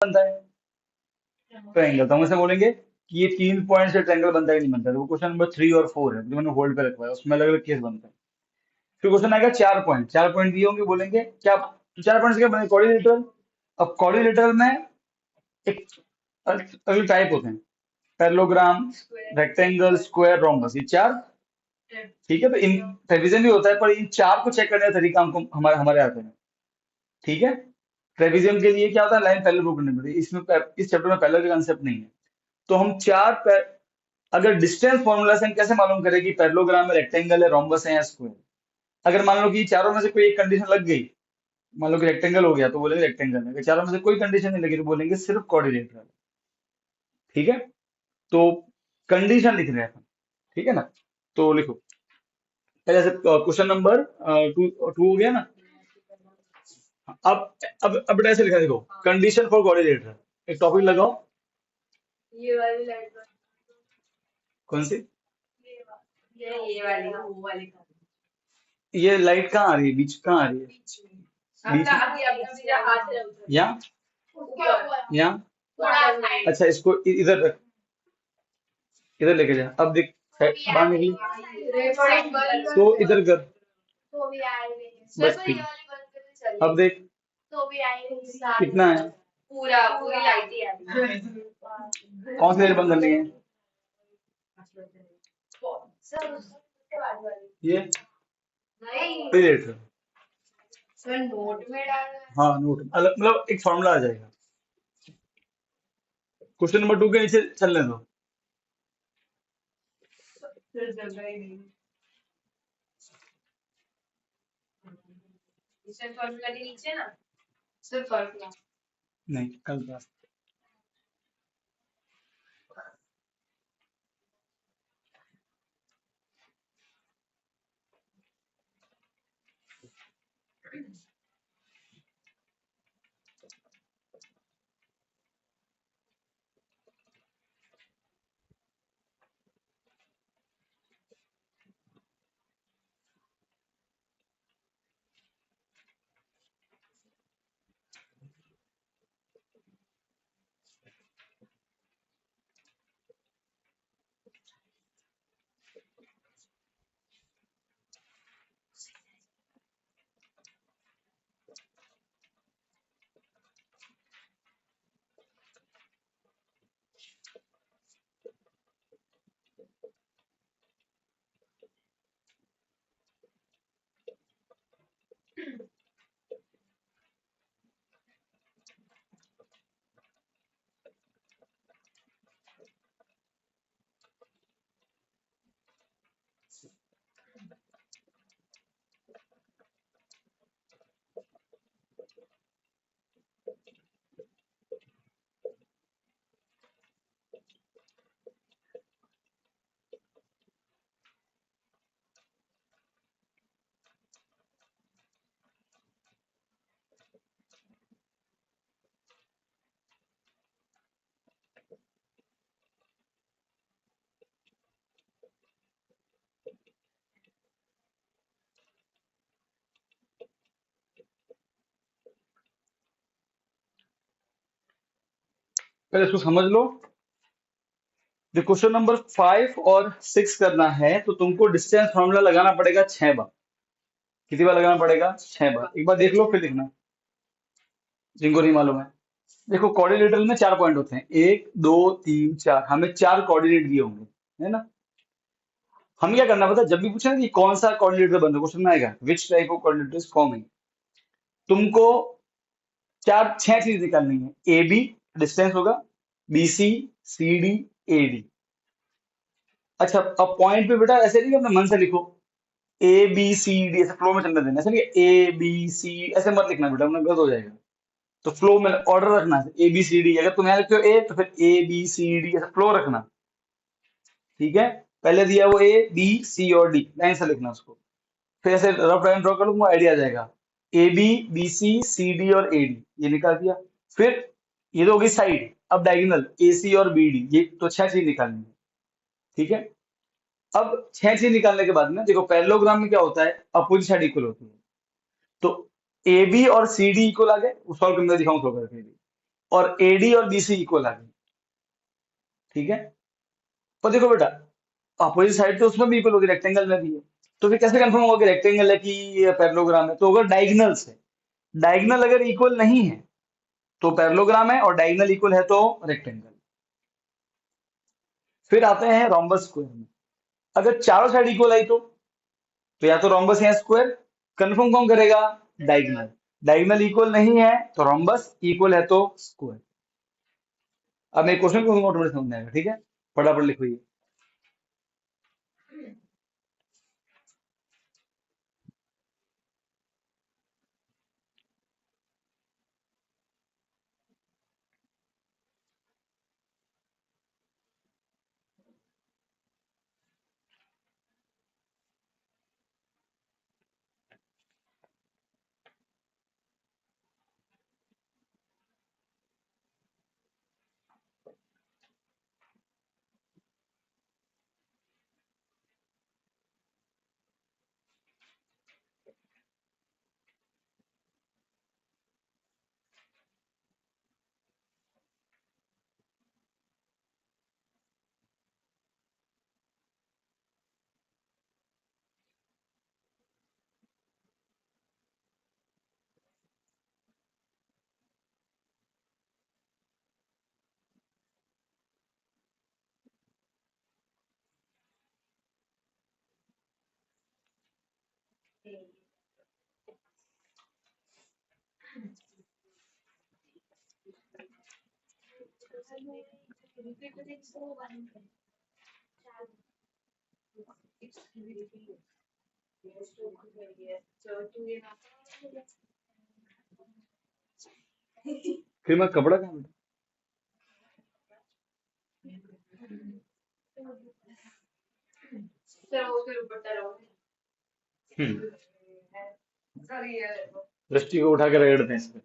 बनता है? ट्रायंगल। तो हम इसे बोलेंगे कि ये 3 पॉइंट से ट्रायंगल बनता है कि नहीं बनता है। तो वो क्वेश्चन नंबर 3 और 4 है जो मैंने होल्ड पे रखा है, उसमें अलग अलग केस बनता है। फिर क्वेश्चन आएगा 4 पॉइंट। 4 पॉइंट दिए होंगे, बोलेंगे क्या? तो 4 पॉइंट से क्या बने? कॉर्डिलेटरल। अब कॉर्डिलेटरल में एक अगले टाइप होते हैं, पैरेललोग्राम, रेक्टेंगल, स्क्वायर, रोम्बस, ये 4। ठीक है, तो इन ट्रेविजन भी होता है, पर इन 4 को चेक करने का तरीका हमको हमारे हमारे आते हैं। ठीक है, ट्रेविजन के लिए क्या होता है? लाइन पैरेलल ड्रॉ करनी पड़ती है। इसमें इस चैप्टर में पैरेलल का कंसेप्ट नहीं है। तो हम अगर डिस्टेंस फॉर्मूला से हम कैसे मालूम करें कि पैरेललोग्राम में रेक्टेंगल है, रोम्बस है या स्क्वायर? अगर मान लो कि चारों में से कोई एक कंडीशन लग गई, मान लो कि रेक्टेंगल हो गया तो बोलेंगे रेक्टेंगल है। अगर चारों में से कोई कंडीशन नहीं लगी तो बोलेंगे सिर्फ कोऑर्डिनेटर है। ठीक है, तो कंडीशन लिख रहे हैं अपन। ठीक है ना? तो लिखो पहले से। क्वेश्चन नंबर टू टू हो गया ना? अब ऐसे लिखा, देखो, कंडीशन फॉर कोऑर्डिनेटर। एक टॉपिक लगाओ। ये वाली लाइट कौन सी? ये वाली वो वाली ये लाइट कहाँ आ रही है? बीच कहाँ आ रही है? बीच आपका में? अभी अभी मेरा हाथ है उधर यहाँ? ऊपर यहाँ? थोड़ा साइड अच्छा, इसको इधर रख, इधर लेके जा। अब देख, बाहर निकली तो इधर कर। तो भी आएंगे बस सर, ये ठीक। वाली बंद करके चलिए अब देख तो भी आएंगे कितना है? पूरा पूरी लाइट ही है कौन सी लाइट बंद करनी है? सर उसके बाद वाली ये नहीं कोऑर्डिनेटर। सर नोट में डालना है हाँ, नोट अलग, मतलब एक फॉर्मूला आ जाएगा। क्वेश्चन नंबर 2 के नीचे चलने दो। फिर जगह ही नहीं इसे फॉर्मूला के नीचे ना सिर्फ फॉर्मूला नहीं, कल बात। पहले इसको समझ लो। जो क्वेश्चन नंबर 5 और 6 करना है तो तुमको डिस्टेंस फॉर्मूला लगाना पड़ेगा 6 बार। कितनी बार लगाना पड़ेगा? 6 बार। एक बार देख लो फिर लिखना, जिनको नहीं मालूम है। देखो, कोऑर्डिनेटर में 4 पॉइंट होते हैं, 1 2 3 4। हमें 4 कोऑर्डिनेट दिए होंगे, है ना? हमें क्या करना पता है? जब भी पूछे ना कि कौन सा कोऑर्डिनेटर बन रहा है, क्वेश्चन में आएगा which type of coordinator is forming, तुमको चार छह चीज निकालनी है। ए बी डिस्टेंस होगा, B C, C D, A D. अच्छा, अब पॉइंट पे बेटा ऐसे नहीं कि अपने मन से लिखो ए बी सी डी, ऐसे फ्लो में चलने देना। ऐसे नहीं ए बी सी ऐसे मत लिखना बेटा, वरना गलत हो जाएगा। तो फ्लो में ऑर्डर रखना है, ए बी सी डी। अगर तुम यहाँ लिखते हो ए तो फिर ए बी सी डी, ऐसे फ्लो रखना। ठीक है, पहले दिया वो ए बी सी और डी, लाइन से लिखना उसको। फिर ऐसे रफ लाइन ड्रॉ कर लूंगा, आइडिया आ जाएगा। A B, B C, C D और ए डी, ये निकाल दिया। फिर ये तो होगी साइड। अब डायगोनल ए सी और बी डी, ये तो 6 चीज निकालनी है। ठीक है, अब 6 चीज निकालने के बाद में देखो, पैरेललोग्राम में क्या होता है? अपोजिट साइड इक्वल होती है। तो ए बी और सी डी इक्वल आ गए, सॉल्व करने दिखाऊं तो करके भी। और एडी और बीसी इक्वल आ गई, ठीक है। पर देखो बेटा, अपोजिट साइड तो उसमें भी इक्वल होगी, रेक्टेंगल में भी है, तो फिर कैसे कंफर्म होगा कि रेक्टेंगल है कि ये पैरेललोग्राम है? तो अगर डायगनल से, डायगनल अगर इक्वल नहीं है तो पैरेललोग्राम है, और डायगनल इक्वल है तो रेक्टेंगल। फिर आते हैं रोम्बस स्क्वायर में। अगर चारों साइड इक्वल आई तो या तो रोम्बस या स्क्वायर। कंफर्म कौन करेगा? डायगनल। डायगनल इक्वल नहीं है तो रोम्बस, इक्वल है तो स्क्वायर। अब मैं क्वेश्चन को ऑटोमेटिक समझ में आएगा, ठीक है। फटाफट लिखो ये। फिर मैं कपड़ा कहाँ बेटा? हम्म, दृष्टि को उठा के रगड़ते हैं इसमें,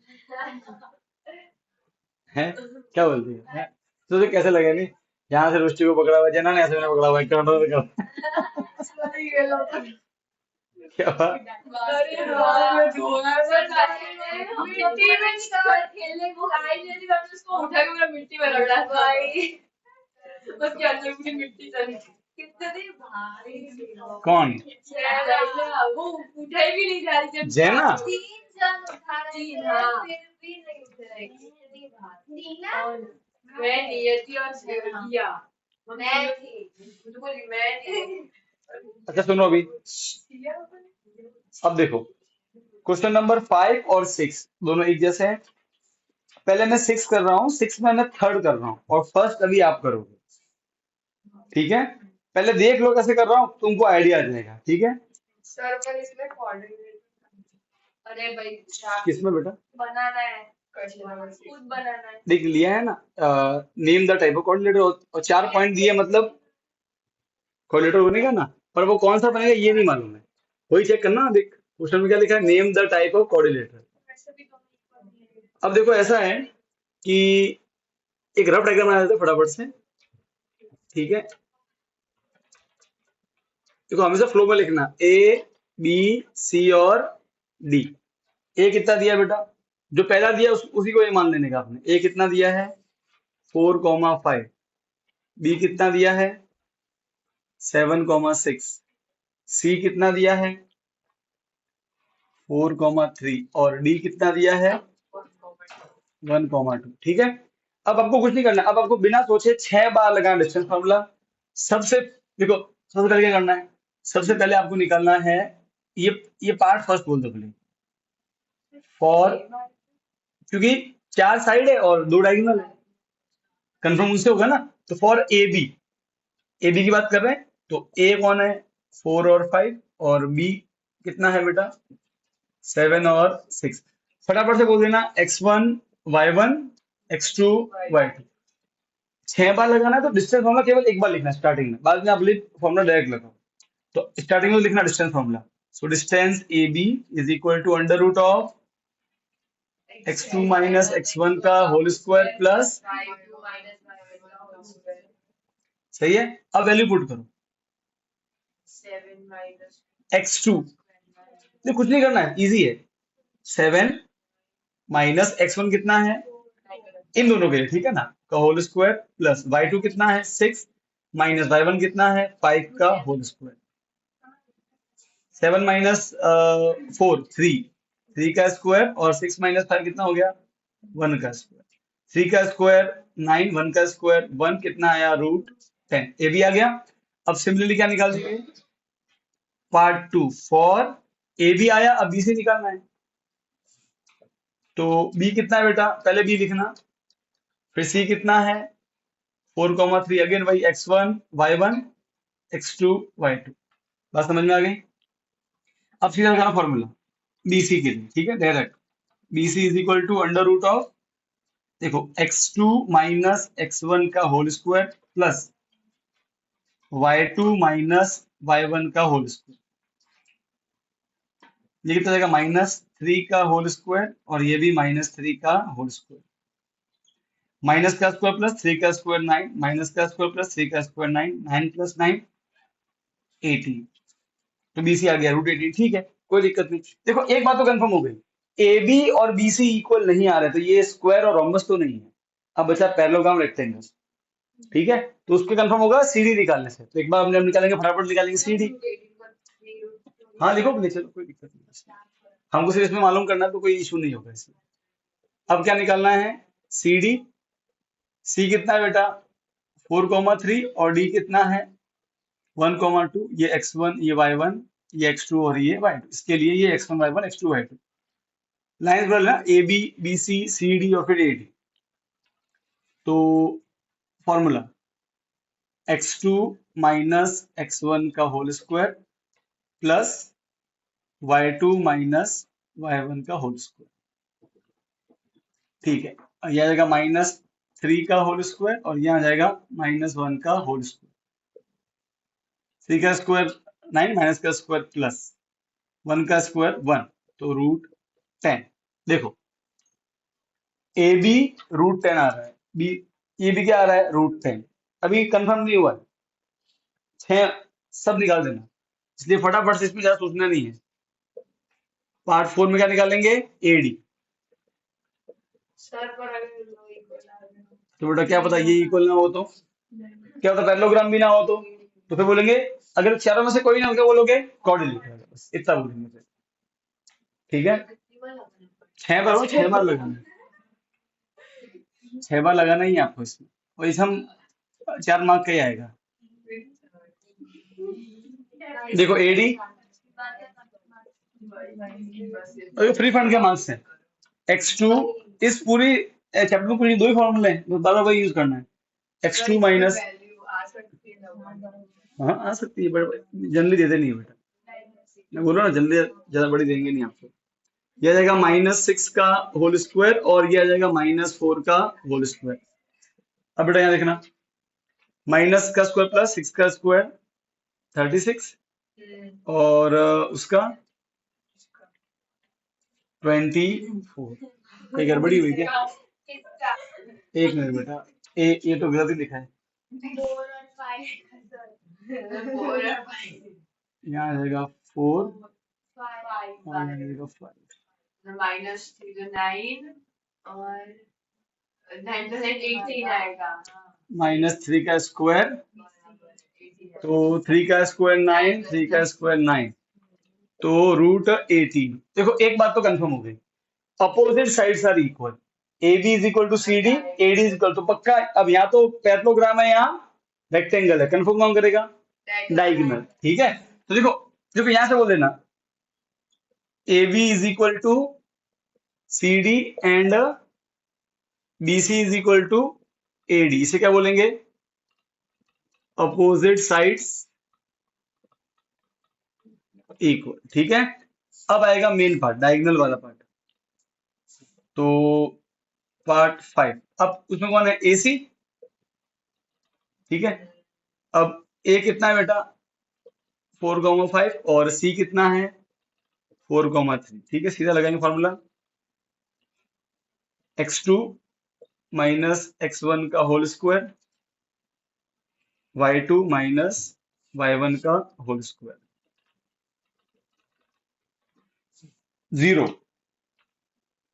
हैं? क्या बोलती है, हैं? तुझे कैसे लगे? नहीं, यहाँ से दृष्टि को पकड़ा हुआ है, जना ने ऐसे मैंने पकड़ा हुआ है, क्या बात? मिट्टी में रगड़ा भाई, उसके अंदर पूरी मिट्टी चली। कितने भारी कौन? वो उठाई भी नहीं जा रही थी। जैना? 3 जन उठा रहे थे, फिर भी नहीं उठ रहे। इतनी भारी। नीला? मैं नियति और किया। मैं थी। मुझे बोली मैं थी। अच्छा सुनो अभी, अब देखो, क्वेश्चन नंबर 5 और 6 दोनों एक जैसे हैं। पहले मैं 6 कर रहा हूँ, 6 में मैं थर्ड कर रहा हूँ, और फर्स्ट अभी आप करोगे, ठीक है। पहले देख लो कैसे कर रहा हूँ, तुमको आइडिया आ जाएगा, ठीक है। सर पर इसमें कोऑर्डिनेट। अरे भाई किसमें बेटा? बनाना है, खुद बनाना है। देख लिया है ना, name the type of coordinator, और 4 पॉइंट दिए मतलब कोऑर्डिनेटर बनेगा ना, पर वो कौन सा बनेगा ये नहीं मालूम है। वही चेक करना, देख क्वेश्चन में क्या लिखा है, name the type of coordinator. अब देखो ऐसा है कि एक रफ डायग्राम बना देते हैं फटाफट से, ठीक है। देखो हमेशा फ्लो में लिखना, ए बी सी और डी। ए कितना दिया बेटा? जो पहला दिया उसी को ए मान लेने का आपने। ए कितना दिया है? 4,5। बी कितना दिया है? 7,6। सी कितना दिया है? 4,3। और डी कितना दिया है? 1,2। ठीक है। अब आपको कुछ नहीं करना, अब आपको बिना सोचे 6 बार लगाना डिस्टेंस फार्मूला। सबसे देखो, सबसे पहले क्या करना है, सबसे पहले आपको निकालना है ये ये पार्ट फर्स्ट बोल दो पहले, फॉर, क्योंकि 4 साइड है और 2 डायगोनल है, कंफर्म उनसे होगा ना। तो for A B, A B की बात कर रहे हैं, तो ए कौन है? 4 और 5, और बी कितना है बेटा? 7 और 6। फटाफट से बोल देना, x1 y1 x2 y2। 6 बार लगाना है तो डिस्टेंस फॉर्मूला केवल एक बार लिखना है स्टार्टिंग में, बाद में आप फॉर्मूला डायरेक्ट लगाओ। तो स्टार्टिंग में लिखना distance formula. So distance A B is equal to under root of x2 minus x1 का होल स्क्वायर प्लस, सही है। अब वैल्यू पुट करो, x2, ये कुछ नहीं करना है, इजी है। 7 माइनस x1 कितना है? इन दोनों के लिए, ठीक है ना, का होल स्क्वायर प्लस y2 कितना है 6 माइनस y1 कितना है 5 का होल स्क्वायर। 7 माइनस 4 3 का स्क्वायर और 6 माइनस 5 कितना हो गया 1 का स्क्वायर। 3 का स्क्वायर 9, 1 का स्क्वायर 1 कितना आया √10। ए भी आ गया। अब सिमिलरली क्या निकाल देंगे पार्ट 2 फॉर ए भी आया, अब बी से निकालना है। तो बी कितना है बेटा, पहले बी लिखना, फिर सी कितना है 4,3 अगेन वही x1 y1 x2 y2। बात समझ में आ गई। अब सीधा लगाना फॉर्मूला बीसी के लिए, ठीक है, direct BC is equal to under root of, देखो x2 माइनस x1 का whole square plus y2 minus y1 का होल स्क्वायर। ये कितना जाएगा -3 का होल स्क्वायर और ये भी -3 का होल स्क्वायर। माइनस का स्क्वायर प्लस 3 का स्क्वायर 9, माइनस का स्क्वायर प्लस 3 का स्क्वायर 9, 9 प्लस 9 18। तो बीसी आ गया √18, ठीक है, कोई दिक्कत नहीं। देखो एक बात तो कंफर्म हो गई, ए बी और बीसी इक्वल नहीं आ रहे, तो ये स्क्वायर और रोम्बस तो नहीं है। अब बचा पैरेललोग्राम रेक्टेंगल, ठीक है, तो उसके कंफर्म होगा सीडी निकालने से। तो एक बार हमने निकालेंगे, फटाफट निकालेंगे सीडी। हाँ लिखो अपने, चलो कोई दिक्कत नहीं है। हमको सिर्फ इसमें मालूम करना है, तो कोई इशू नहीं होगा इसमें। अब क्या निकालना है सी डी। सी कितना है बेटा 4,3 और डी कितना है 1,2। ये x1 ये y1 ये x2 और ये y2, इसके लिए ये x1 y1 x2 y2 line बदल ना, A B B C C D और फिर ए डी। तो फॉर्मूला x2 माइनस x1 का whole square plus y2 minus y1 का होल स्क्वायर, ठीक है। और यह आ जाएगा -3 का होल स्क्वायर और यह आ जाएगा -1 का होल स्क्वायर। 3 का स्क्वायर 9, माइनस का स्क्वायर प्लस 1 का स्क्वायर 1, तो √10। देखो ए बी √10 आ रहा है, बी ये भी क्या आ रहा है √10। अभी कंफर्म नहीं हुआ है, 6 सब निकाल देना, इसलिए फटाफट से इसमें ज्यादा सोचना नहीं है। पार्ट 4 में क्या निकालेंगे ए डी। सर पर अगर लो इक्वल आ गया तो बेटा क्या पता ये इक्वल ना हो तो, क्या पता पैरेललोग्राम भी ना हो तो फिर बोलेंगे अगर चारों में से कोई ना हो क्या बोलोगे क्वाड्रिलेटरल, बस इतना बोलेंगे फिर, ठीक है। कितनी बार लगाना 6 बार हो, 6 बार लगाना है, 6 बार लगाना ही है आपको इसमें, और इस हम 4 मार्क का ही आएगा। देखो एडी फ्री फंड के मार्क्स हैं। x2 इस पूरी चैप्टर में कुछ दो ही फॉर्मूले हैं, तो बार बार वही यूज करना है। x2 माइनस, वैल्यू आ सकती है ना हाँ आ सकती है, बट जनरली देते नहीं है बेटा, मैं बोल रहा ना जनरली ज्यादा बड़ी देंगे नहीं आपको। ये आ जाएगा -6 का होल स्क्वायर और ये आ जाएगा -4 का होल स्क्वायर। अब बेटा यहाँ देखना, माइनस का स्क्वायर प्लस 6 का स्क्वायर 36 और उसका 24। कोई गड़बड़ी हुई क्या? एक मिनट बेटा, ये तो गलत ही लिखा है, 4 और 5 4 और 5 यहाँ आ जाएगा 4 5 और यहाँ आ जाएगा 5। -3 तो 9 और 9 तो 18 आएगा -3 का स्क्वायर, तो 3 का स्क्वायर 9, 3 का स्क्वायर 9, तो √18। देखो एक बात तो कंफर्म हो गई, opposite sides are equal, A B is equal to C D, A D is equal to पक्का। अब यहाँ तो पैरेललोग्राम है, यहाँ रेक्टेंगल है, कंफर्म कौन करेगा डायगोनल, ठीक है। तो देखो देखो यहाँ से बोल देना A B is equal to C D and B C is equal to A D, इसे क्या बोलेंगे अपोजिट साइड्स इक्वल, ठीक है। अब आएगा मेन पार्ट, डायगोनल वाला पार्ट। तो पार्ट 5, अब उसमें कौन है ए सी, ठीक है। अब ए कितना है बेटा 4,5 और सी कितना है 4,3, ठीक है। सीधा लगाएंगे फॉर्मूला x2 माइनस x1 का whole square y2 minus y1 का होल स्क्वायर,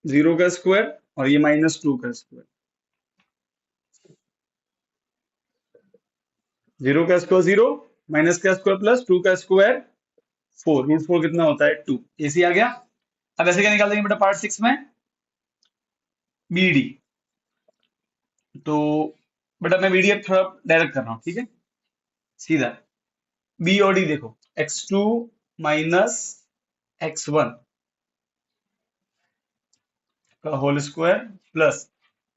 0 का स्क्वायर और ये -2 का स्क्वायर, 0 का स्क्वायर 0, माइनस का स्क्वायर प्लस 2 का स्क्वायर 4, रूट 4 कितना होता है 2। एसी आ गया। अब ऐसे क्या निकाल देंगे बेटा पार्ट 6 में, बी डी। तो बेटा मैं बीडी अब थोड़ा डायरेक्ट कर रहा हूँ, ठीक है, सीधा। बी और डी देखो, x2 माइनस x1 का होल स्क्वायर प्लस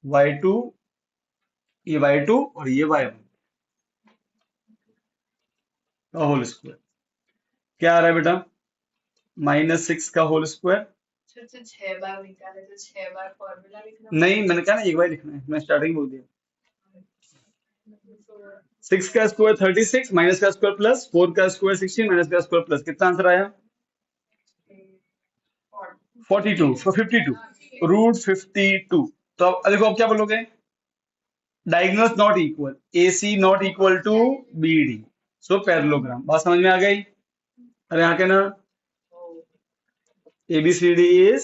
y2, ये y2 और ये y1 का होल स्क्वायर। क्या आ रहा है बेटा, -6 का होल स्क्वायर। फिर से 6 बार निकाले तो 6 बार फॉर्मूला लिखना नहीं, मैंने कहा ना एक बार लिखना है, मैं स्टार्टिंग बोल दिया। पड़ेगा। 6 का स्क्वायर 36, माइनस का स्क्वायर प्लस 4 का स्क्वायर 16, माइनस का स्क्वायर प्लस, कितना आंसर आया 42, सो 52, रूट 52। तो अब देखो अब क्या बोलोगे, diagonals not equal, AC not equal to BD, so parallelogram. बात समझ में आ गई। अरे यहाँ के ना, ABCD इज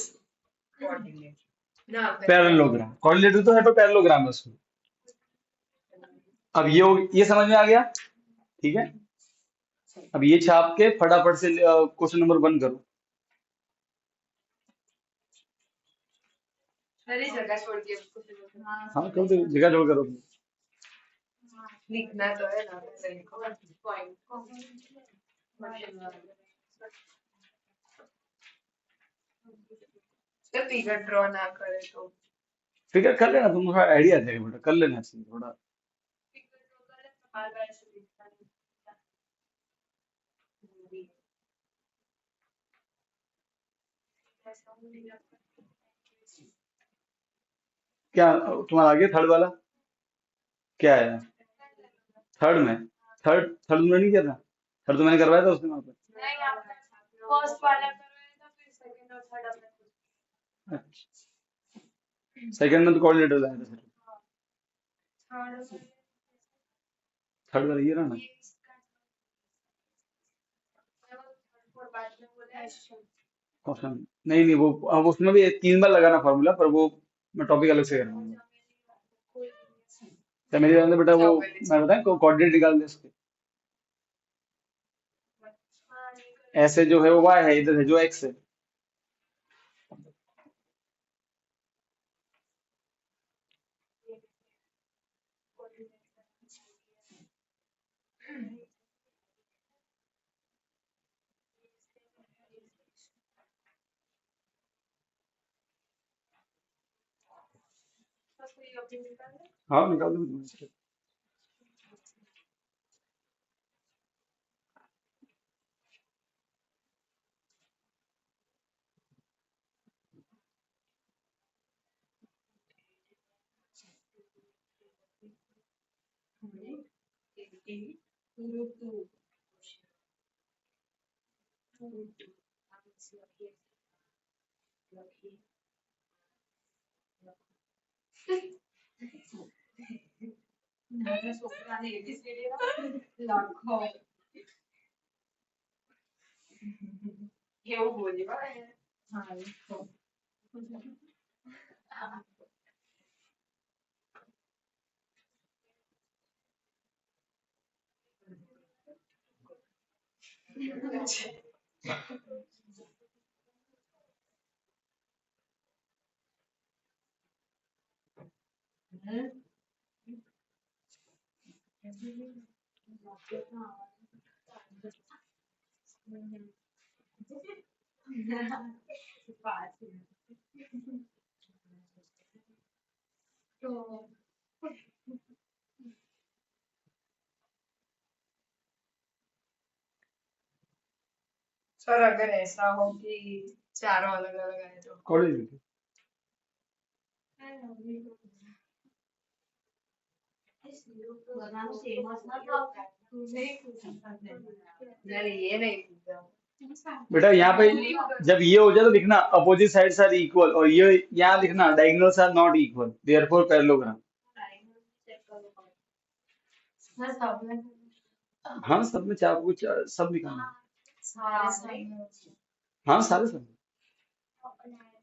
ना पैरेललोग्राम, कोऑर्डिनेटर तो है पर पैरेललोग्राम है उसमें। अब ये समझ में आ गया, ठीक है। अब ये छाप के फटाफट से क्वेश्चन नंबर 1 करो। सारी जगह छोड़ के उसको फिर हाँ करो, तो जगह जोड़ करो। लिखना तो है ना, पहले लिखो पॉइंट। जब फिगर ड्रॉ ना करे तो फिगर कर लेना, तुम थोड़ा आइडिया आ जाएगा बेटा, कर लेना चाहिए थोड़ा। फिगर ड्रॉ करे तो बार बार ऐसे लिखता नहीं। क्या तुम्हारा आगे थर्ड वाला क्या है, थर्ड में, थर्ड तुमने नहीं किया था, थर्ड तो मैंने करवाया था उसने वहां नहीं आपने फर्स्ट वाला करवाया था, फिर सेकंड और थर्ड आपने पे। सेकंड में तो कोऑर्डिनेटर लाया था सर, थर्ड थर्ड वाला ये रहा ना। और बाद में बोला क्वेश्चन नहीं नहीं, वो अब उसमें भी 3 बार लगाना फॉर्मूला, पर वो मैं टॉपिक अलग से कर रहा हूँ। तो मेरे अंदर बेटा वो, मैं बताएं कोऑर्डिनेट निकाल दे उसके, ऐसे जो है वो y है, इधर है जो x है। हाँ निकाल दो। लाखों એવું બોલી હા सर अगर ऐसा हो कि चारों अलग अलग आए तो कॉलेज में यार ये नहीं पूछा बेटा यहाँ पे जब ये हो जाए तो लिखना अपोजिट साइड्स आर इक्वल, और ये यहाँ लिखना diagonals are not equal, therefore parallelogram. हाँ सब में चार कुछ सब लिखना है। हाँ सारे सब।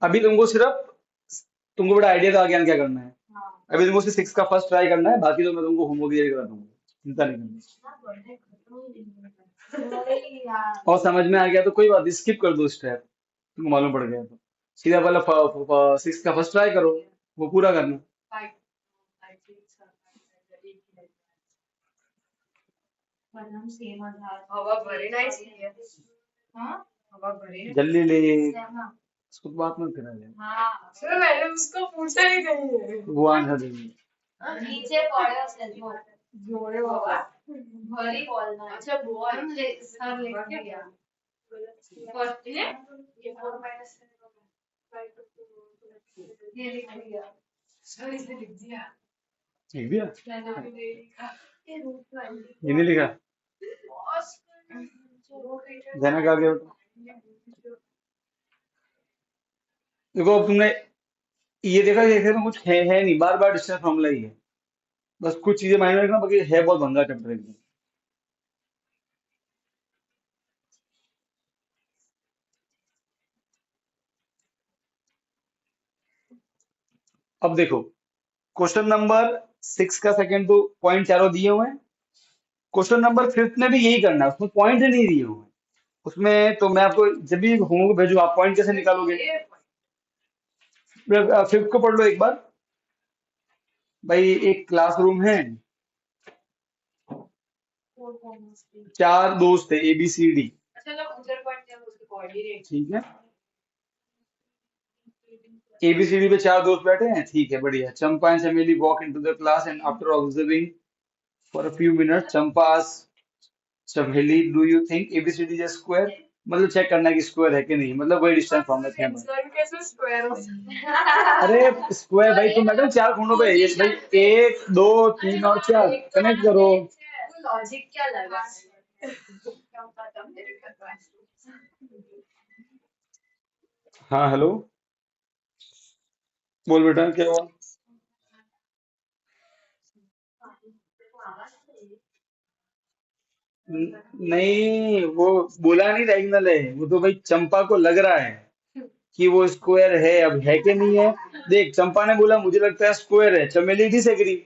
अभी तुमको सिर्फ, तुमको बड़ा आइडिया तो आ गया क्या करना है। अभी तुमको सिर्फ 6 का फर्स्ट ट्राई करना है, बाकी तो मैं तुमको होमवर्क ये करा दूंगा, चिंता नहीं करनी। और समझ में आ गया तो कोई बात नहीं, स्किप कर दो स्टेप, तुमको मालूम पड़ गया तो सीधा पहले 6 का फर्स्ट ट्राई करो, वो पूरा करना। जल्दी ले, उसको तो बात मत करा दे, मैंने उसको पूछा ही नहीं है। वो आंसर देंगे। नीचे पड़े सेल जोड़े बाबा भरी बॉल ना अच्छा बॉल सर लिख दिया फर्स्ट ने ये 4 माइनस ये लिख दिया सर इसे लिख दिया लिख दिया, मैंने भी नहीं लिखा ये रूट वाली ये नहीं लिखा, बॉस देना क्या गया बेटा। देखो अब तुमने ये देखा कि इसमें कुछ है नहीं, बार बार डिस्टेंस फॉर्मूला ही है, बस कुछ चीजें माइनर रखना, बाकी है बहुत भंगा चैप्टर एकदम। अब देखो क्वेश्चन नंबर 6 का सेकंड तो पॉइंट चारों दिए हुए हैं, क्वेश्चन नंबर 5 में भी यही करना है, उसमें पॉइंट नहीं दिए हुए हैं उसमें, तो मैं आपको जब भी होमवर्क भेजू आप पॉइंट कैसे निकालोगे। 5 को पढ़ लो एक बार। भाई एक क्लासरूम है, 4 दोस्त है ABCD, अच्छा ना उधर पॉइंट है उसके कोऑर्डिनेट ठीक है, ABCD पे 4 दोस्त बैठे हैं, ठीक है बढ़िया। Champa and Chameli walk into the class and after observing for a few minutes Champa Chameli do you think ABCD is square, मतलब चेक करना है कि स्क्वायर है कि नहीं, मतलब वही डिस्टेंस फॉर्मूला थे हमारे। सर कैसे स्क्वायर हो सकता अरे स्क्वायर भाई तुम मैडम 4 कोनों पे ये भाई 1 2 3 और 4 कनेक्ट करो। लॉजिक क्या लगा क्या पता मेरे का हाँ हेलो, बोल बेटा क्या हुआ। नहीं वो बोला नहीं डायगोनल है, वो तो भाई चंपा को लग रहा है कि वो स्क्वायर है, अब है कि नहीं है। देख चंपा ने बोला मुझे लगता है स्क्वायर है, चमेली डिसएग्री,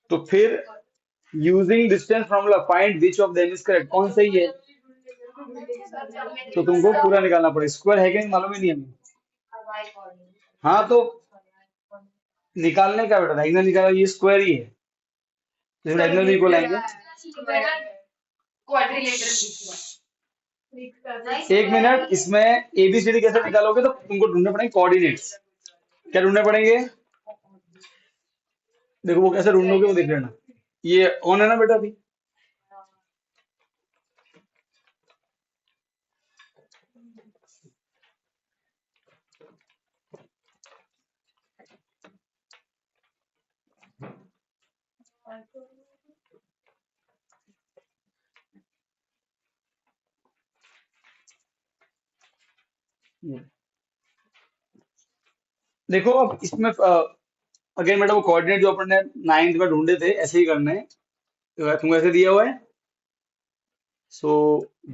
तो फिर using distance formula find which of them is correct, कौन सही है, तो तुमको पूरा निकालना पड़ेगा, स्क्वायर है कि नहीं मालूम ही नहीं हमें। हाँ तो निकालने का बेटा डायगोनल निकाला, ये स्क्वायर ही है, तो डायगोनल भी इक्वल आएंगे। एक मिनट, इसमें ABCD कैसे निकालोगे, तो तुमको ढूंढने पड़ेंगे कोऑर्डिनेट्स। क्या ढूंढने पड़ेंगे, देखो वो कैसे ढूंढोगे वो देख लेना। ये ऑन है ना बेटा अभी, देखो अब इसमें अगेन बेटा वो कोऑर्डिनेट जो अपन ने 9th में ढूंढे थे ऐसे ही करने हैं, तो तुमको ऐसे दिया हुआ है। सो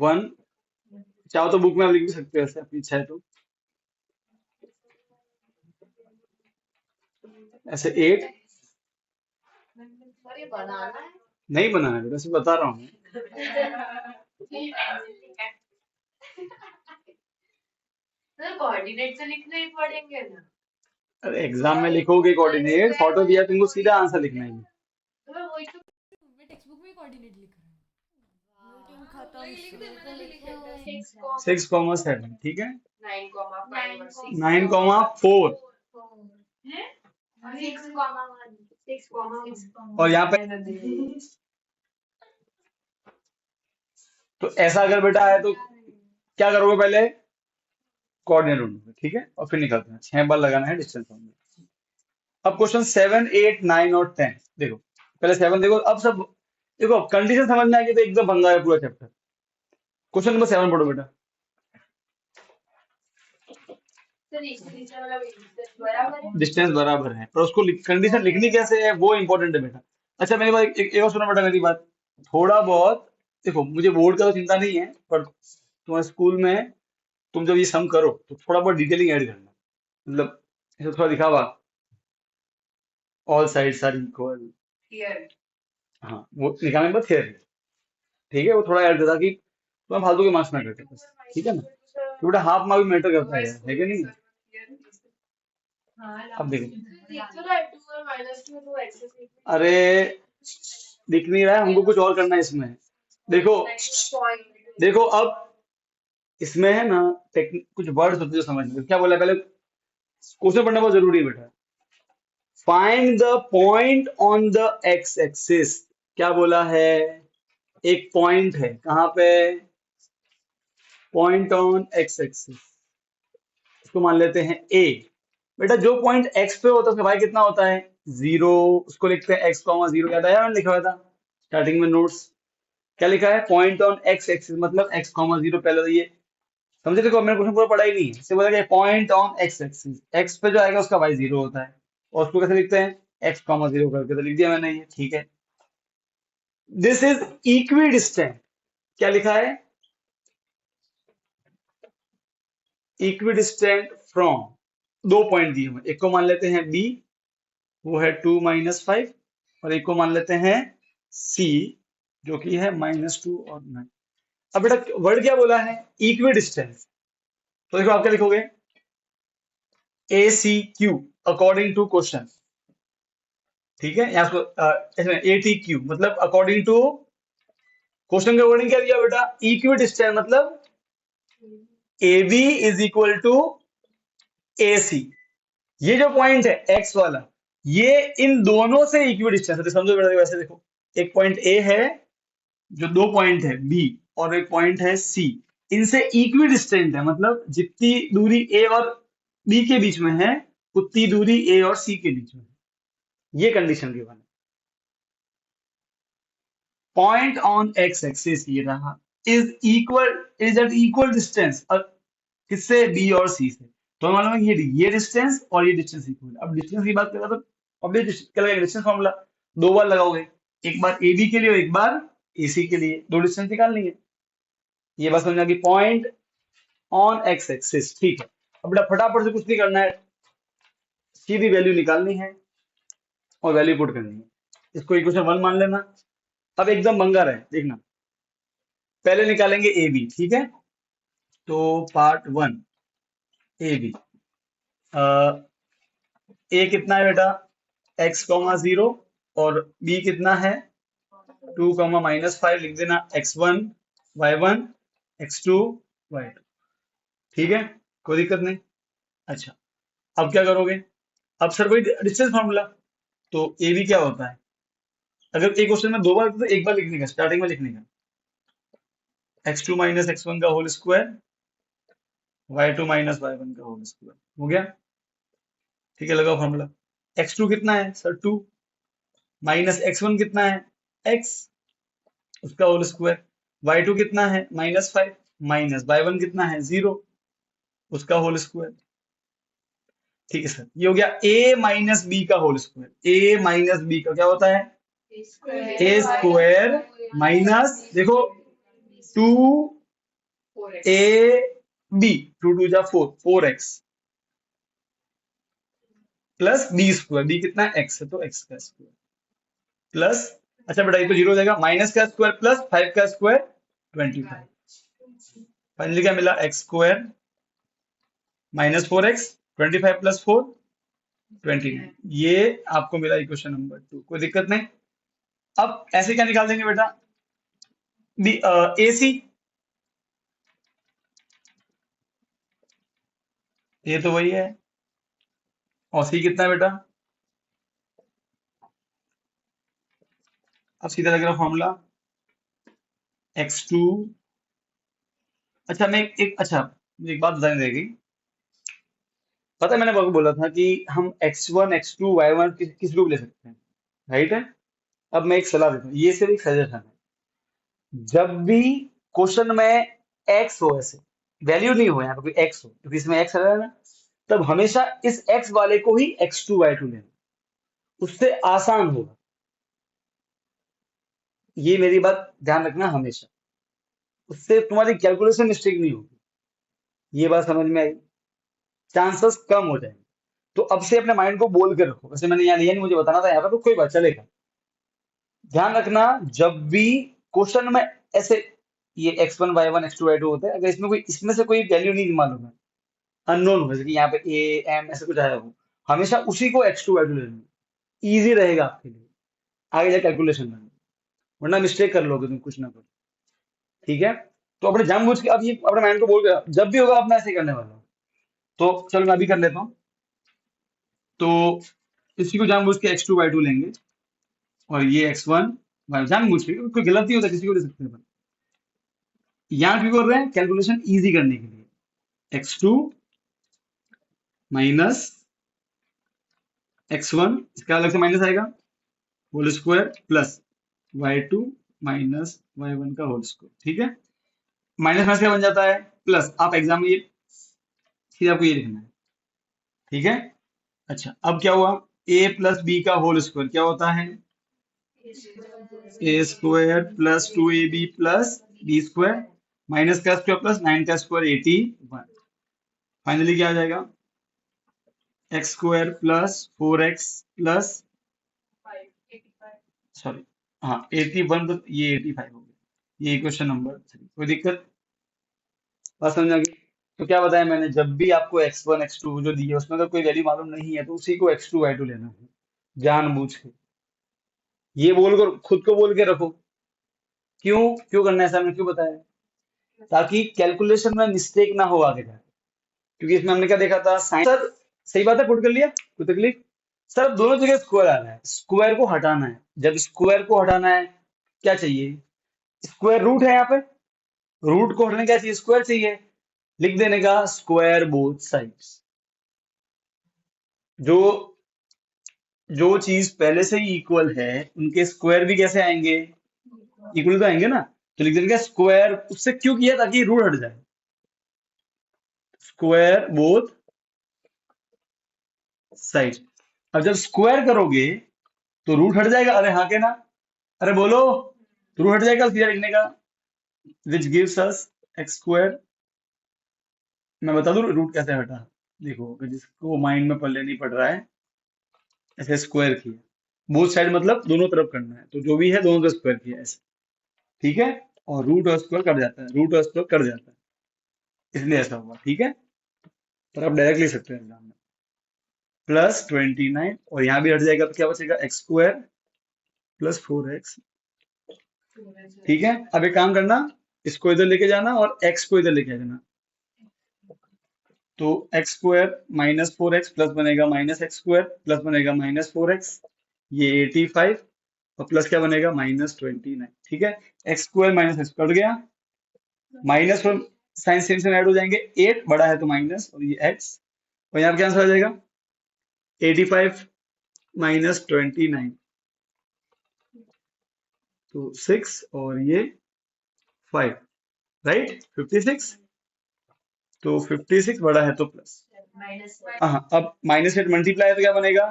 1, चाहो तो बुक में आप लिख भी सकते हो ऐसे, अपनी इच्छा है तो, ऐसे 8 बनाना है नहीं बनाना है बेटा, सिर्फ बता रहा हूँ। कोऑर्डिनेट तो लिखने ही पड़ेंगे ना अरे एग्जाम में लिखोगे कोऑर्डिनेट, फोटो दिया तुमको सीधा आंसर लिखना है। तो वही तो मैं टेक्स्ट बुक में कोऑर्डिनेट लिख रहा मीटिंग खत्म लिख दे तो 6,7 ठीक है, 9,5 9,4 और यहाँ पे तो ऐसा अगर बेटा है तो क्या करोगे, पहले कोऑर्डिनेट ढूंढोगे, ठीक है, और फिर निकलते हैं, 6 बार लगाना है डिस्टेंस फॉर्मूला। अब क्वेश्चन 7 8 9 और 10 देखो, पहले 7 देखो, अब सब देखो कंडीशन समझ में आ गई तो एकदम भंगा है पूरा चैप्टर। क्वेश्चन नंबर 7 पढ़ो बेटा। डिस्टेंस बराबर है, पर उसको कंडीशन लिखनी कैसे है वो इंपॉर्टेंट है बेटा। अच्छा मेरी बात एक और सुनो बेटा, मेरी बात थोड़ा बहुत देखो, मुझे बोर्ड का तो चिंता नहीं है, पर तुम्हारे स्कूल में तुम जब ये सम करो तो थोड़ा बहुत डिटेलिंग ऐड करना, मतलब ऐसे थोड़ा दिखावा, ऑल साइड्स आर इक्वल, हाँ, वो निकालने के बाद थियरी, ठीक है, वो थोड़ा ऐड देता कि तुम्हें फालतू के मार्क्स ना कटे बस, ठीक है ना, तो बेटा हाफ मार्क भी मैटर करता है यार, है कि नहीं? अब देखो, देख तो रहा है 2 और -2 तो एक्सेस अरे दिख नहीं रहा है, हमको कुछ और करना है इसमें। देखो पॉइंट देखो अब इसमें है ना कुछ वर्ड्स होते हैं जो समझ लो। क्या बोला है? पहले क्वेश्चन पढ़ना बहुत जरूरी है बेटा। Find the point on the x axis. क्या बोला है? एक पॉइंट है, कहाँ पे? पॉइंट ऑन एक्स एक्सिस, इसको मान लेते हैं ए। बेटा जो पॉइंट एक्स पे होता है उसका भाई कितना होता है? 0। उसको लिखते हैं एक्स कॉमा 0। याद आया? मैंने लिखा हुआ था स्टार्टिंग में नोट्स। क्या लिखा है? पॉइंट ऑन एक्स एक्सिस मतलब एक्स कॉमा 0 पहले तो ये समझे। देखो मैंने क्वेश्चन पूरा पढ़ा ही नहीं है, इससे बोला गया point on x axis, x पे जो आएगा उसका भाई 0 होता है, और उसको कैसे लिखते हैं? एक्स कॉमा 0 करके तो लिख दिया मैंने ये, ठीक है। This is equi distant. क्या लिखा है? इक्वी डिस्टेंट फ्रॉम, दो पॉइंट दिए हुए, एक को मान लेते हैं बी, वो है 2 -5, और एक को मान लेते हैं सी जो कि है -2 और 9। अब बेटा वर्ड क्या बोला है? Equidistance. तो देखो आप क्या लिखोगे? A C Q according to question, ठीक है। यहाँ इसमें ए टी क्यू मतलब अकॉर्डिंग टू क्वेश्चन के अकॉर्डिंग क्या दिया बेटा? इक्वी डिस्टेंस मतलब A B is equal to A C. ये जो पॉइंट है एक्स वाला, ये इन दोनों से इक्वी डिस्टेंस है। तो समझो बेटा, वैसे देखो, एक पॉइंट ए है, जो दो पॉइंट है बी, और एक पॉइंट है सी, इनसे इक्वी डिस्टेंट है, मतलब जितनी दूरी ए और बी के बीच में है उतनी दूरी ए और सी के बीच में है। ये कंडीशन गिवन है। पॉइंट ऑन एक्स एक्सिस ये रहा, इज एट इक्वल डिस्टेंस किससे? बी और सी से। तो मालूम है कि ये डिस्टेंस और ये डिस्टेंस इक्वल। अब डिस्टेंस की बात करें तो ऑब्वियस क्या लगेगा? डिस्टेंस फॉर्मूला दो बार लगाओगे, एक बार ए बी के लिए और एक बार ए सी के लिए, दो डिस्टेंस निकालनी है। ये बात समझना कि पॉइंट ऑन एक्स एक्सिस, ठीक है। अब बेटा फटाफट से कुछ नहीं करना है, सीधी वैल्यू निकालनी है और वैल्यू पुट करनी है। इसको इक्वेशन 1 मान लेना। अब एकदम बंगर है, देखना। पहले निकालेंगे ए बी, ठीक है। तो पार्ट 1 ए बी, ए कितना है बेटा? एक्स कॉमा 0, और बी कितना है? 2 कॉमा -5। लिख देना x1 y1 x2 y2, ठीक है, कोई दिक्कत नहीं। अच्छा, अब क्या करोगे? अब सर कोई डिस्टेंस फार्मूला, तो ए बी क्या होता है? अगर एक क्वेश्चन में दो बार तो एक बार लिखने का, स्टार्टिंग में लिखने का, x2 - x1 का होल स्क्वायर, y2 - y1 का होल स्क्वायर, हो गया, ठीक है। लगाओ फार्मूला। x2 कितना है सर? 2, माइनस x1 कितना है? x, उसका होल स्क्वायर। y2 कितना है? -5, माइनस y1 कितना है? 0, उसका होल स्क्वायर, ठीक है सर। ये हो गया a माइनस बी का whole square. a minus B का क्या होता है? a स्क्वायर माइनस, देखो 2a b, 2 2 जा 4, 4x plus B square, B कितना है? x है, तो x का स्क्वायर प्लस, अच्छा बेटा ये तो 0 हो जाएगा, माइनस का स्क्वायर प्लस 5 का स्क्वायर 25। फाइनली क्या मिला? x square -4x, 25 + 4 29। ये आपको मिला इक्वेशन नंबर 2, कोई दिक्कत नहीं। अब ऐसे क्या निकाल देंगे बेटा? बी ए सी, ये तो वही है, और सी कितना है बेटा? अब सीधा लग रहा फॉर्मूला x2। अच्छा मैं अच्छा मुझे एक बात बताने देगी। पता है मैंने आपको बोला था कि हम x1 x2 y1 किस रूप ले सकते हैं, राइट है। अब मैं एक सलाह देता हूँ, ये सिर्फ एक सजेशन है। जब भी क्वेश्चन में x हो, ऐसे वैल्यू नहीं हो, यहाँ पे कोई x हो, क्योंकि इसमें x है ना, तब हमेशा इस x वाले को ही x2 y2 लेना, उससे आसान होगा। ये मेरी बात ध्यान रखना हमेशा, उससे तुम्हारी कैलकुलेशन मिस्टेक नहीं होगी। ये बात समझ में आई? चांसेस कम हो जाएंगे। तो अब से अपने माइंड को बोल के रखो। वैसे मैंने यहाँ लिया नहीं, मुझे बताना था यहाँ पर, तो कोई बात चलेगा। ध्यान रखना, जब भी क्वेश्चन में ऐसे ये x1 y1 x2 y2 होता है, अगर इसमें कोई, इसमें से कोई वैल्यू नहीं मालूम है, अननोन हो, जैसे कि यहाँ पे ए एम ऐसे कुछ आया हो, हमेशा उसी को x2 y2 ले लेना, इजी रहेगा आपके लिए आगे जाके कैलकुलेशन में, वरना मिस्टेक कर लोगे तुम कुछ ना कुछ। ठीक है, तो अपने जानबूझ के अब ये अपने माइंड को बोल के जब भी होगा अपना ऐसे ही करने वाला हूँ। तो चलो मैं अभी कर लेता हूँ। तो इसी को जानबूझ के x2 y2 लेंगे, और ये x1 जानबूझ के, कोई गलती होता है किसी को ले सकते हैं, यहाँ क्यों कर रहे हैं, कैलकुलेशन इजी करने के लिए। x2 माइनस x1, इसका अलग से माइनस आएगा, whole square plus y2 minus y1 का होल स्क्वायर। ठीक है, माइनस माइनस क्या बन जाता है, प्लस। आप एग्जाम में ये सीधे आपको ये लिखना है। ठीक है, अच्छा अब क्या हुआ, a प्लस बी का होल स्क्वायर क्या होता है, A square plus 2ab plus B square, minus का स्क्वायर प्लस 9 का स्क्वायर 81। फाइनली क्या आ जाएगा, X square plus 4x plus, sorry, हाँ 81, तो ये 85 हो गया। ये क्वेश्चन नंबर 3, कोई दिक्कत, बात समझ आ गई। तो क्या बताया मैंने, जब भी आपको x1 x2 जो दिए उसमें अगर कोई वैल्यू मालूम नहीं है तो उसी को x2 y2 लेना है, जानबूझ के। ये बोलकर खुद को बोल के रखो, क्यों क्यों करना है ऐसा, मैंने क्यों बताया, ताकि कैलकुलेशन में मिस्टेक ना हो आगे जाके। क्योंकि इसमें हमने क्या देखा था, साइन सर, सही बात है, पुट कर लिया, कोई तकलीफ। सर अब दोनों जगह स्क्वायर आ रहा है, स्क्वायर को हटाना है, जब स्क्वायर को हटाना है क्या चाहिए, स्क्वायर रूट है यहाँ पे, रूट को हटाने क्या चाहिए, स्क्वायर चाहिए, लिख देने का स्क्वायर बोथ साइड्स। जो जो चीज पहले से ही इक्वल है उनके स्क्वायर भी कैसे आएंगे, इक्वल तो आएंगे ना। तो लिख देने का स्क्वायर, उससे क्यों किया, ताकि रूट हट जाए, स्क्वायर बोथ साइड। अब जब स्क्वायर करोगे तो रूट हट जाएगा, अरे हाँ के ना, अरे बोलो, तो रूट हट जाएगा, सीधा लिखने का, which gives us x square. मैं बता दूं रूट कैसे हटा, देखो अगर जिसको माइंड में पहले नहीं पड़ रहा है, ऐसे स्क्वायर किया, बोथ साइड मतलब दोनों तरफ करना है, तो जो भी है दोनों तरफ स्क्वायर किया ऐसे। ठीक है, और रूट और स्क्वायर कट जाता है, रूट और स्क्वायर कट जाता है, इसलिए ऐसा हुआ। ठीक है, पर आप डायरेक्ट लिख सकते हैं एग्जाम में, प्लस 29, और यहाँ भी हट जाएगा तो क्या बचेगा, एक्स स्क्वायर प्लस 4x। ठीक है, अब एक काम करना, इसको इधर लेके जाना और x को इधर लेके जाना, तो x square minus 4x plus बनेगा माइनस एक्स स्क्वायर प्लस बनेगा माइनस 4x, ये 85, और प्लस क्या बनेगा, माइनस 29। ठीक है, x square minus x cut गया, माइनस और साइन सेम से ऐड हो जाएंगे, 8 बड़ा है तो माइनस, और ये x, और यहाँ पे क्या आंसर आ जाएगा, 85 माइनस 29, तो 6, और ये 5, राइट 56। तो 56 बड़ा है तो प्लस, हाँ अब माइनस 8 मल्टीप्लाई है तो क्या बनेगा,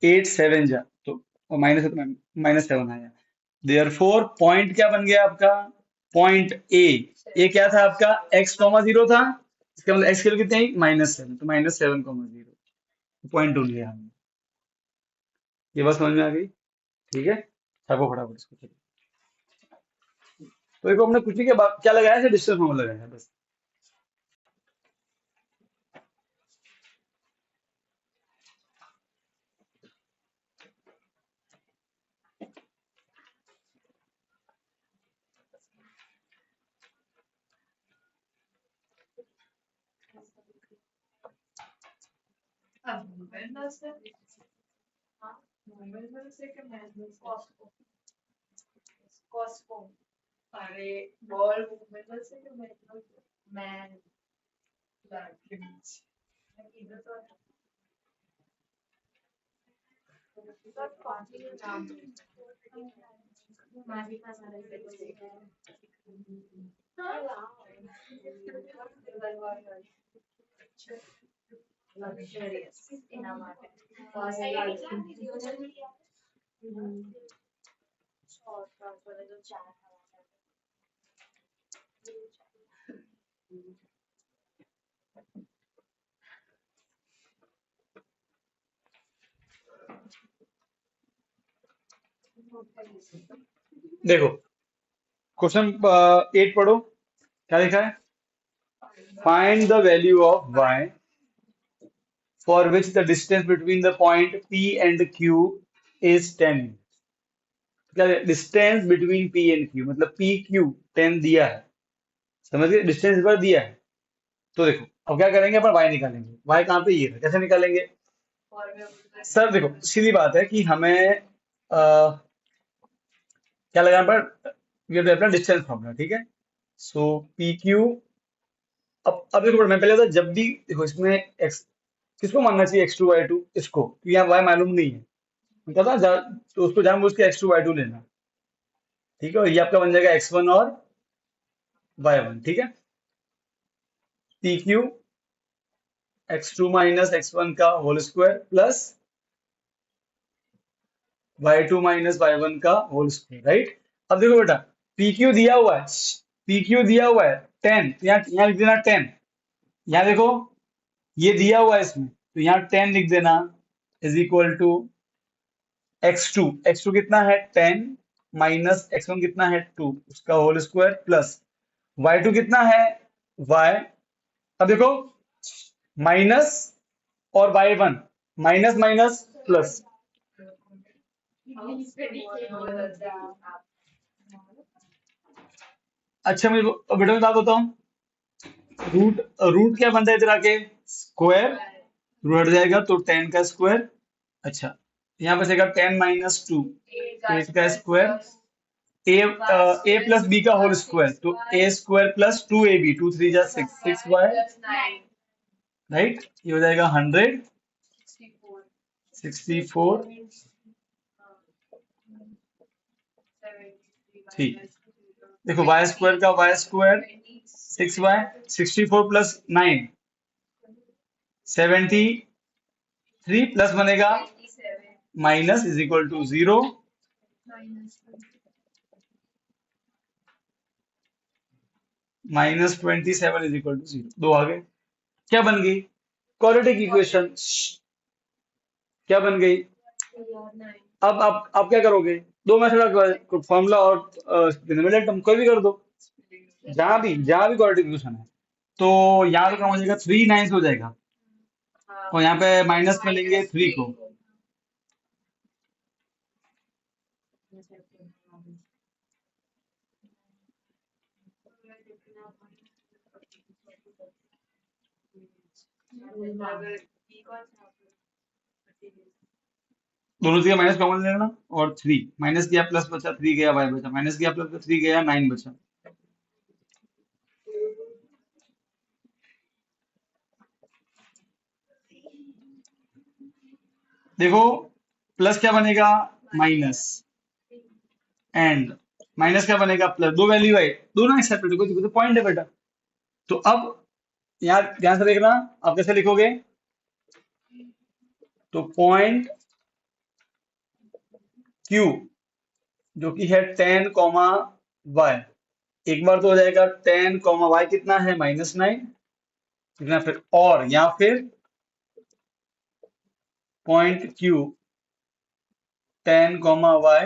8 7 जा, तो और माइनस है तो माइनस 7 आया। देयरफॉर पॉइंट क्या बन गया आपका, पॉइंट ए क्या था आपका, x कॉमा 0 था, इसका मतलब x की वैल्यू कितनी आई, -7, तो -7, 0 पॉइंट ढूंढ लिया हमने। ये बात समझ में आ गई, ठीक है, छापो फटाफट इसको, चलो। तो देखो हमने कुछ नहीं किया, क्या लगाया है, डिस्टेंस फॉर्मूला लगाया है बस। अब मोबाइल से, हाँ मोबाइल से क्या कॉस्को, कॉस्को, अरे बॉल मोबाइल से क्या मैन लैक्यूज, इधर तो सब कॉपी नाम मारी का सारा luxurious in our market. देखो क्वेश्चन 8 पढ़ो, क्या लिखा है? Find the value of y for which the distance between the point P and Q is 10। क्या distance between P and Q, मतलब P Q 10 दिया है, समझ गए? डिस्टेंस पर दिया है। तो देखो अब क्या करेंगे, अपन y निकालेंगे। y कहाँ पे? ये है। कैसे निकालेंगे सर? देखो सीधी बात है कि हमें क्या लगाना पड़ा, ये तो अपना डिस्टेंस फॉर्मूला, ठीक है। सो पी क्यू, अब देखो मैं पहले तो जब भी देखो इसमें x किसको मानना चाहिए, x2 y2 इसको, तो यहाँ y मालूम नहीं है, पता तो उसको जानबूझ के x2 y2 लेना, ठीक है। और ये आपका बन जाएगा x1 और y1, ठीक है। P Q x2 minus x1 का whole square plus y2 minus y1 का होल स्क्वायर, राइट। अब देखो बेटा, पी क्यू दिया हुआ है, पी क्यू दिया हुआ है 10, यहाँ लिख देना 10। यहाँ देखो ये दिया हुआ है इसमें, तो यहाँ 10 लिख देना, is equal to x2, x2 कितना है 10 माइनस x1 कितना है 2, उसका होल स्क्वायर प्लस y2 कितना है y, अब देखो माइनस और y1, माइनस माइनस प्लस। अच्छा मैं बेटा बता देता हूँ, रूट रूट क्या बनता है इधर आके, स्क्वायर, रूट हट जाएगा तो 10 का स्क्वायर। अच्छा यहाँ पे सेगा 10 माइनस 2, 8 का स्क्वायर, ए प्लस बी का होल स्क्वायर, तो ए स्क्वायर प्लस 2ab, 2 3 जा 6, 6y, राइट। ये हो जाएगा 100, 64, ठीक। देखो वाई स्क्वायर का Y square 6y, 64 plus 9 73 plus बनेगा minus is equal to 0, minus 27 is equal to 0, दो आ गए। क्या बन गई क्वाड्रेटिक इक्वेशन? क्या बन गई? अब आप क्या करोगे, दो मेथड फॉर्मूला और डिनोमिनेटर कोई भी कर दो, जहां भी क्वाड्रेटिक इक्वेशन है। तो यहाँ तो कम हो जाएगा, 3 9 हो जाएगा, और यहाँ पे माइनस में लेंगे 3 को, दोनों चीजें माइनस कॉमन लेना, और 3 माइनस किया प्लस बचा, 3 गया y बचा, माइनस किया प्लस 3 गया 9 बचा। देखो प्लस क्या बनेगा, माइनस, एंड माइनस क्या बनेगा, प्लस, दो वैल्यू है, दोनों एक सेपरेट, कोई तो पॉइंट है बेटा। तो अब यहाँ ध्यान से देखना, आप कैसे लिखोगे, तो पॉइंट Q जो कि है 10 कॉमा y, एक बार तो हो जाएगा 10 कॉमा y कितना है -9, कितना फिर, और या फिर पॉइंट Q 10 कॉमा y,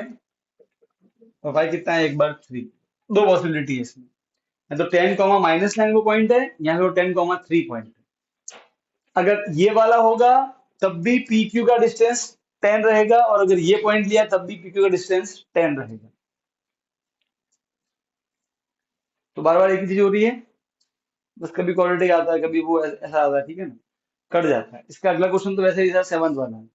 और y कितना है एक बार 3, दो पॉसिबिलिटी है इसमें, या तो 10 कॉमा -9 वो पॉइंट है, या फिर 10 कॉमा 3 पॉइंट है। अगर ये वाला होगा तब भी पी क्यू का डिस्टेंस 10 रहेगा, और अगर ये पॉइंट लिया तब भी पी क्यू का डिस्टेंस 10 रहेगा। तो बार बार एक ही चीज हो रही है, बस कभी क्वाड्रेटिक आता है, कभी वो ऐसा आता है, ठीक है ना, कट जाता है। इसका अगला क्वेश्चन तो वैसे ही था 7th वाला है।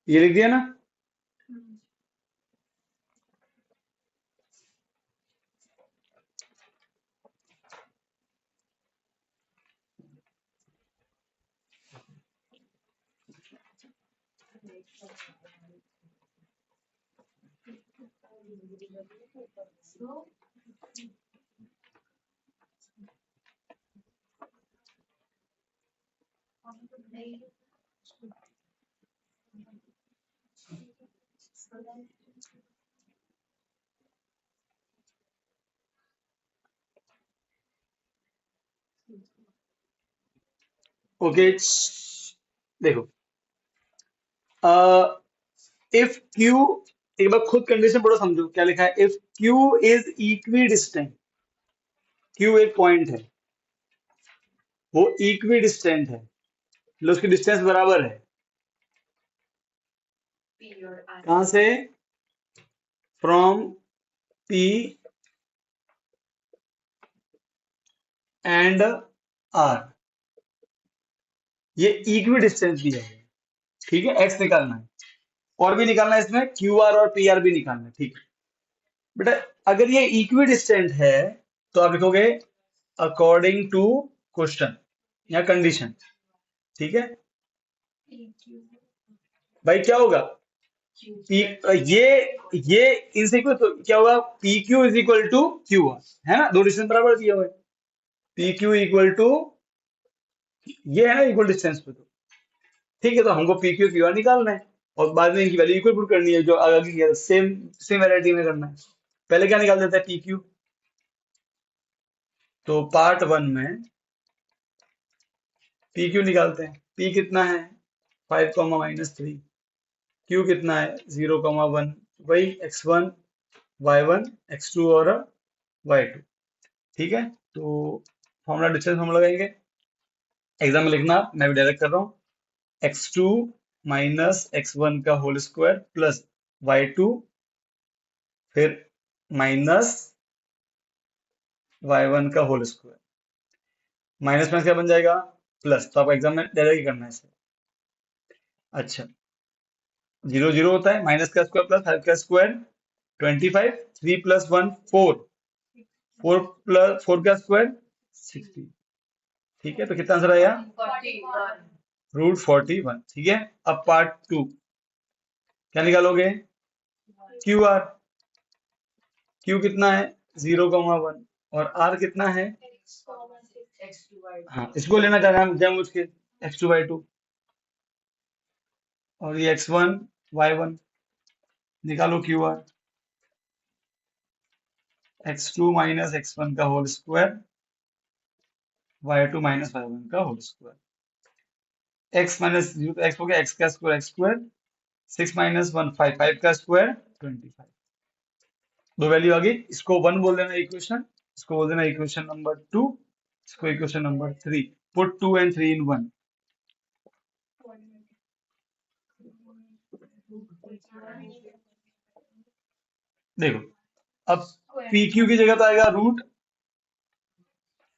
ये लिख दिया ना, So, ओके, देखो, इफ क्यू, एक बार खुद कंडीशन पढ़ो, समझो क्या लिखा है। If Q is equi distant, Q एक पॉइंट है, वो इक्वी डिस्टेंट है, मतलब उसकी डिस्टेंस बराबर है P or I. कहां से, फ्रॉम पी एंड आर, ये इक्वी डिस्टेंस दिया है, ठीक है। एक्स निकालना है, और भी निकालना है इसमें, क्यू आर और पी आर भी निकालना है, ठीक है बेटा। अगर ये इक्वी डिस्टेंट है तो आप लिखोगे अकॉर्डिंग टू क्वेश्चन या कंडीशन, ठीक है भाई। क्या होगा, पी, ये इनसे इक्वल, तो क्या होगा, P Q is equal to Q R, है ना, दो डिस्टेंस बराबर दिए हुए, पी क्यू इक्वल टू, ये है ना इक्वल डिस्टेंस पे, तो ठीक है। तो हमको पी क्यू क्यू आर निकालना है और बाद में इनकी वैल्यू इक्वल पुट करनी है, जो आगे किया सेम सेम वैरायटी में करना है। पहले क्या निकाल देता है, पी क्यू। तो पार्ट वन में पी क्यू निकालते हैं। पी कितना है, 5, -3। क्यू कितना है, 0, 1। वही x1 y1 x2 और y2, ठीक है। तो फॉर्मूला, डिस्टेंस फॉर्मूला लगाएंगे, एग्जाम में लिखना आप, मैं भी डायरेक्ट कर रहा हूँ। x2 -x1 का होल स्क्वायर प्लस y2 फिर माइनस y1 का होल स्क्वायर, माइनस में क्या बन जाएगा, प्लस। तो आप एग्जाम में डायरेक्ट ही करना है इसे। अच्छा, 0 0 होता है, माइनस का स्क्वायर प्लस 5 का स्क्वायर 25, 3 + 1 4, 4 + 4 का स्क्वायर 60, ठीक है। तो कितना आंसर आएगा, 41. √41, ठीक है। अब पार्ट टू क्या निकालोगे, क्यू आर। क्यू कितना है, 0, 1 और आर कितना है, X2Y2. हाँ इसको लेना चाह रहे हैं हम जानबूझ के, x2 y2, और ये x1 y1, निकालो क्यू आर। x2 - x1 का होल स्क्वायर y2 - y1 का होल स्क्वायर, x -0 तो x हो गया, x का स्क्वायर x स्क्वायर, 6 - 1 5, 5 का स्क्वायर 25, दो वैल्यू आ गई। इसको 1 बोल देना इक्वेशन, इसको बोल देना इक्वेशन नंबर 2, इसको equation number 3। Put 2 and 3 in 1। देखो, अब पी क्यू की जगह तो आएगा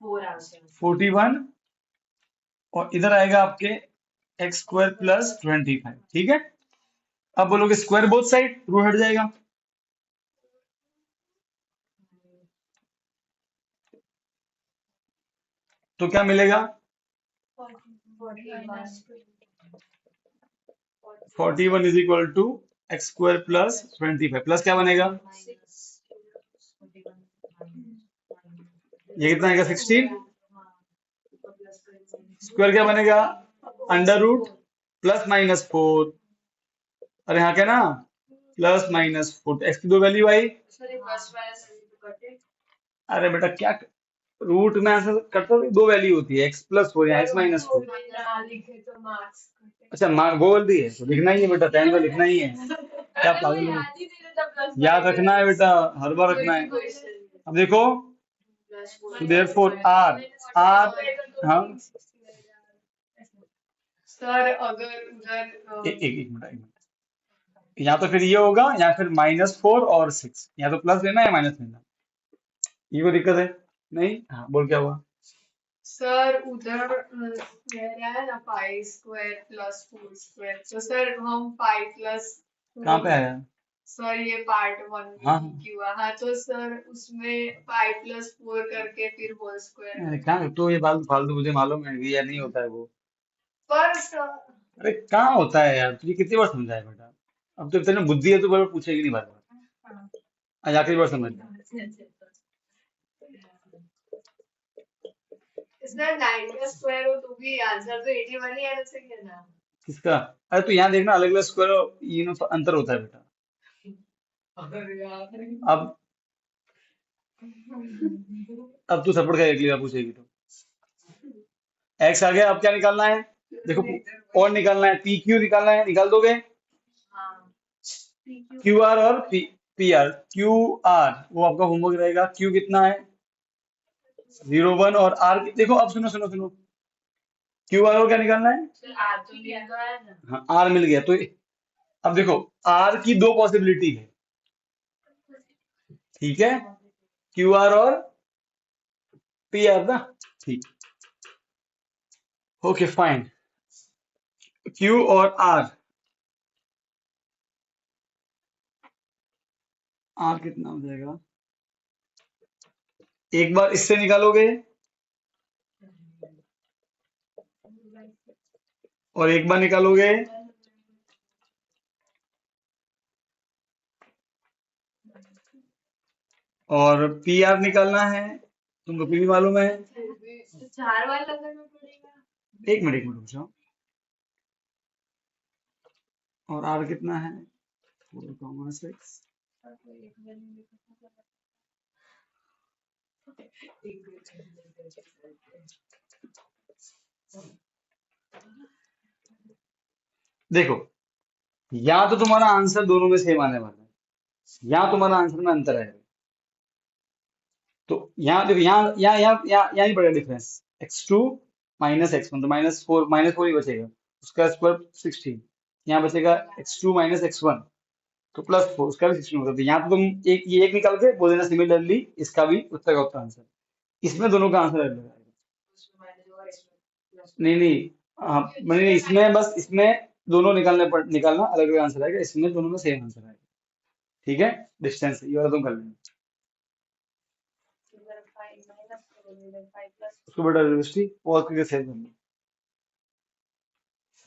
√41 और इधर आएगा आपके x² + 25, ठीक है। अब बोलोगे स्क्वायर बोथ साइड, रूट हट जाएगा, तो क्या मिलेगा, 41 is equal to x² + 25, plus क्या बनेगा, ये कितना आएगा 16, स्क्वायर क्या बनेगा, √, +-4, और यहाँ क्या ना, +-4, एक्स की दो वैल्यू आई। अरे बेटा क्या, रूट में ऐसा करता हूँ, दो वैल्यू होती है, x+4 या x-4। अच्छा, बोल दी है तो लिखना ही है बेटा, टाइम तो लिखना ही है, क्या पागल हो, याद रखना है बेटा, हर बार रखना है। अब देखो, तो देयरफॉर आर, हाँ सर अगर उधर एक मिनट, या तो फिर ये होगा या फिर -4 और 6, या तो प्लस लेना या माइनस लेना, ये कोई दिक्कत है नहीं। हाँ बोल, क्या हुआ, सर उधर कह रहा है ना 5² + 4², तो सर हम 5 + कहाँ पे आया, सर ये पार्ट 1 हाँ में क्यों हाँ, तो सर उसमें 5 + 4 करके फिर होल स्क्वायर क्या तो ये बात फालतू, मुझे मालूम है कि ये नहीं होता है वो। पर सर अरे कहाँ होता है यार, तुझे कितनी बार समझाया बेटा। अब तो इतनी बुद्धि है तो बार पूछेगी नहीं बार बार। आज आखिरी बार समझ ले। इसमें 9 का स्क्वायर हो तो भी आंसर तो 81 ही है, उससे क्या ना। किसका? अरे तो यहाँ देखना, अलग अलग स्क्वायर ये में अंतर होता है बेटा। अब अब तू थप्पड़ खाएगी अगली बार पूछेगी तो। एक्स आ गया, अब क्या निकालना है? देखो, और निकालना है, पी क्यू निकालना है, निकाल दोगे? हाँ, PQ क्यू आर और पी आर। क्यू आर वो आपका होमवर्क रहेगा। क्यू कितना है? 0 1। और आर देखो, अब सुनो सुनो सुनो, क्यू आर को क्या निकालना है? आज तो लिया तो है ना। हाँ, आर मिल गया तो अब देखो, आर की दो पॉसिबिलिटी है, ठीक है? क्यू आर और पी आर ना, ठीक। Okay fine. क्यू और आर, आर कितना हो जाएगा? एक बार इससे निकालोगे और एक बार निकालोगे, और पी आर निकालना है, तुमको पी भी मालूम है। तो 4 बार लगाना पड़ेगा। एक मिनट रुक जाओ। और आर कितना है? 4,6। देखो, या तो तुम्हारा आंसर दोनों में सेम आने वाला है, या तुम्हारा आंसर में अंतर है। तो यहाँ देखो, यहाँ ही पड़ेगा डिफरेंस। x2 माइनस x1, तो -4 ही बचेगा। उसका स्क्वायर 16। यहाँ बचेगा x2 माइनस x1, तो +4, उसका भी 16 होगा। तो यहाँ तो तुम एक निकाल के बोल देना सिमिलरली इसका भी उत्तर का उत्तर आंसर। इसमें दोनों का आंसर अलग आएगा। उसमें माइनस होगा, इसमें प्लस नहीं नहीं, हाँ मैंने इसमें बस इसमें दोनों निकालना अलग अलग आंसर आएगा, इसमें दोनों में सेम आंसर आएगा। ठीक है, डिस्टेंस ये वाला तुम कर लेना। होगा। 5 माइनस 5 प्लस उसको बेटा यूनिवर्सिटी और करके सेव कर लो।